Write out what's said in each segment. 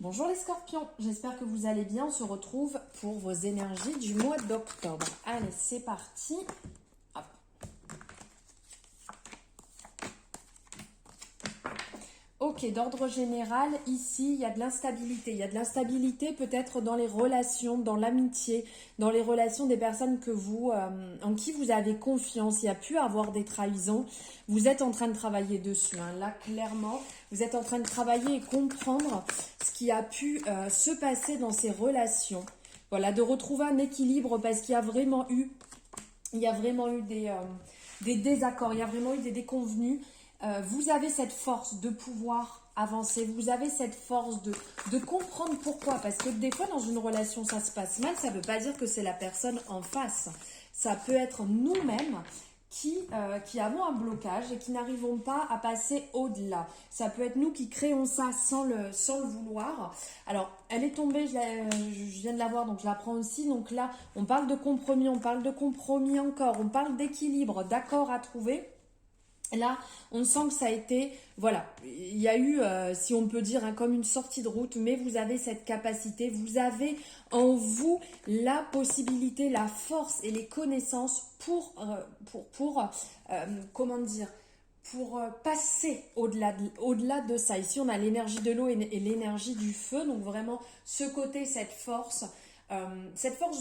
Bonjour les scorpions, j'espère que vous allez bien. On se retrouve pour vos énergies du mois d'octobre. Allez, c'est parti. Hop. Ok, d'ordre général, ici, il y a de l'instabilité. Il y a de l'instabilité peut-être dans les relations, dans l'amitié, dans les relations des personnes en qui vous avez confiance. Il y a pu avoir des trahisons. Vous êtes en train de travailler dessus. Là, clairement, vous êtes en train de travailler et comprendre ce qui a pu se passer dans ces relations. Voilà, de retrouver un équilibre parce qu'il y a vraiment eu, des désaccords, il y a vraiment eu des déconvenus. Vous avez cette force de pouvoir avancer, vous avez cette force de comprendre pourquoi. Parce que des fois, dans une relation, ça se passe mal, ça ne veut pas dire que c'est la personne en face. Ça peut être nous-mêmes qui avons un blocage et qui n'arrivons pas à passer au-delà. Ça peut être nous qui créons ça sans le vouloir. Alors, elle est tombée, je viens de la voir, donc je la prends aussi. Donc là, on parle de compromis encore, on parle d'équilibre, d'accord à trouver. Là, on sent que ça a été, voilà, il y a eu, si on peut dire, comme une sortie de route, mais vous avez cette capacité, vous avez en vous la possibilité, la force et les connaissances comment dire, pour passer au-delà de ça. Ici, on a l'énergie de l'eau et l'énergie du feu, donc vraiment ce côté, cette force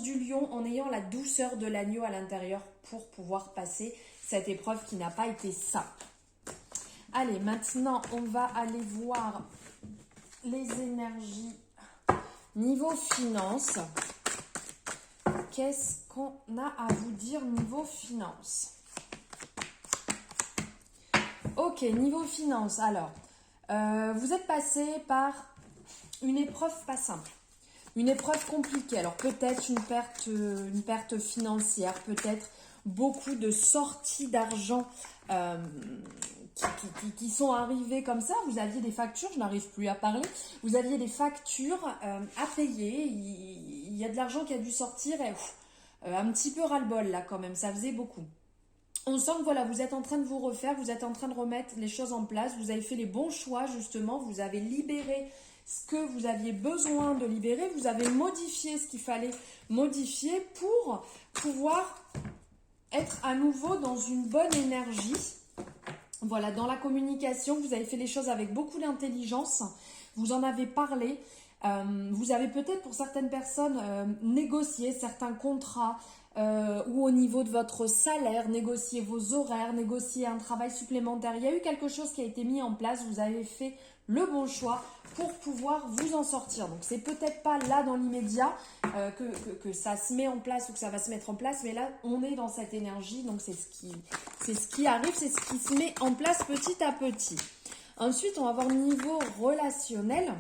du lion en ayant la douceur de l'agneau à l'intérieur pour pouvoir passer cette épreuve qui n'a pas été simple. Allez, maintenant, on va aller voir les énergies niveau finance. Qu'est-ce qu'on a à vous dire niveau finance? Ok, niveau finance, alors, vous êtes passé par une épreuve pas simple. Une épreuve compliquée, alors peut-être une perte financière, peut-être beaucoup de sorties d'argent qui sont arrivées comme ça. Vous aviez des factures, je n'arrive plus à parler, vous aviez des factures à payer, il y a de l'argent qui a dû sortir et un petit peu ras-le-bol là quand même, ça faisait beaucoup. On sent que voilà, vous êtes en train de vous refaire, vous êtes en train de remettre les choses en place, vous avez fait les bons choix justement, vous avez libéré ce que vous aviez besoin de libérer, vous avez modifié ce qu'il fallait modifier pour pouvoir être à nouveau dans une bonne énergie. Voilà, dans la communication, vous avez fait les choses avec beaucoup d'intelligence, vous en avez parlé. Vous avez peut-être pour certaines personnes négocié certains contrats ou au niveau de votre salaire, négocier vos horaires, négocier un travail supplémentaire. Il y a eu quelque chose qui a été mis en place, vous avez fait le bon choix pour pouvoir vous en sortir. Donc c'est peut-être pas là dans l'immédiat que ça se met en place ou que ça va se mettre en place, mais là on est dans cette énergie, donc c'est ce qui arrive, c'est ce qui se met en place petit à petit. Ensuite on va voir niveau relationnel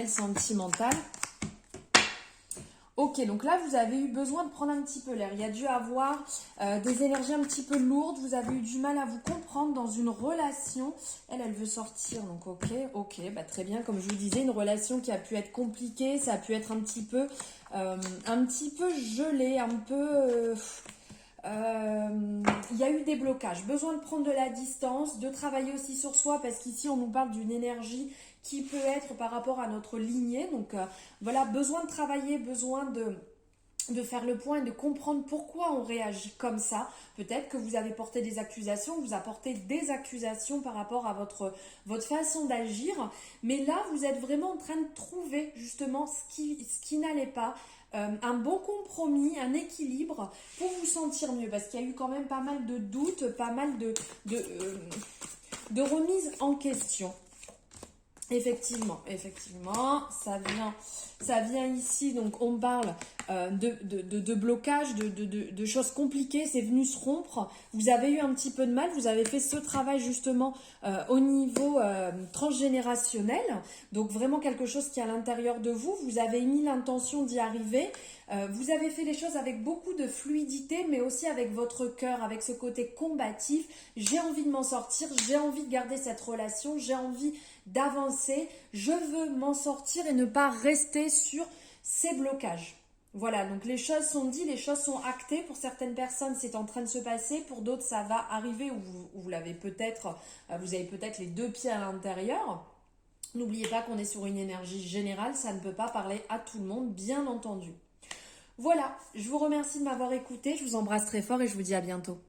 sentimental. Ok, donc là, vous avez eu besoin de prendre un petit peu l'air. Il y a dû avoir des énergies un petit peu lourdes. Vous avez eu du mal à vous comprendre dans une relation. Elle veut sortir. Donc, ok, bah, très bien. Comme je vous disais, une relation qui a pu être compliquée. Ça a pu être un petit peu gelé, un peu... il y a eu des blocages. Besoin de prendre de la distance, de travailler aussi sur soi parce qu'ici, on nous parle d'une énergie qui peut être par rapport à notre lignée. Donc voilà, besoin de travailler, besoin de faire le point et de comprendre pourquoi on réagit comme ça. Peut-être que vous avez porté des accusations, vous apportez des accusations par rapport à votre façon d'agir. Mais là, vous êtes vraiment en train de trouver justement ce qui n'allait pas. Un bon compromis, un équilibre pour vous sentir mieux. Parce qu'il y a eu quand même pas mal de doutes, pas mal de remises en question. Effectivement, ça vient ici, donc on parle de blocage, de choses compliquées, c'est venu se rompre, vous avez eu un petit peu de mal, vous avez fait ce travail justement au niveau transgénérationnel, donc vraiment quelque chose qui est à l'intérieur de vous, vous avez mis l'intention d'y arriver, vous avez fait les choses avec beaucoup de fluidité, mais aussi avec votre cœur, avec ce côté combatif, j'ai envie de m'en sortir, j'ai envie de garder cette relation, j'ai envie d'avancer, je veux m'en sortir et ne pas rester sur ces blocages. Voilà, donc les choses sont dites, les choses sont actées. Pour certaines personnes, c'est en train de se passer. Pour d'autres, ça va arriver ou vous l'avez peut-être, vous avez peut-être les deux pieds à l'intérieur. N'oubliez pas qu'on est sur une énergie générale, ça ne peut pas parler à tout le monde, bien entendu. Voilà, je vous remercie de m'avoir écouté, je vous embrasse très fort et je vous dis à bientôt.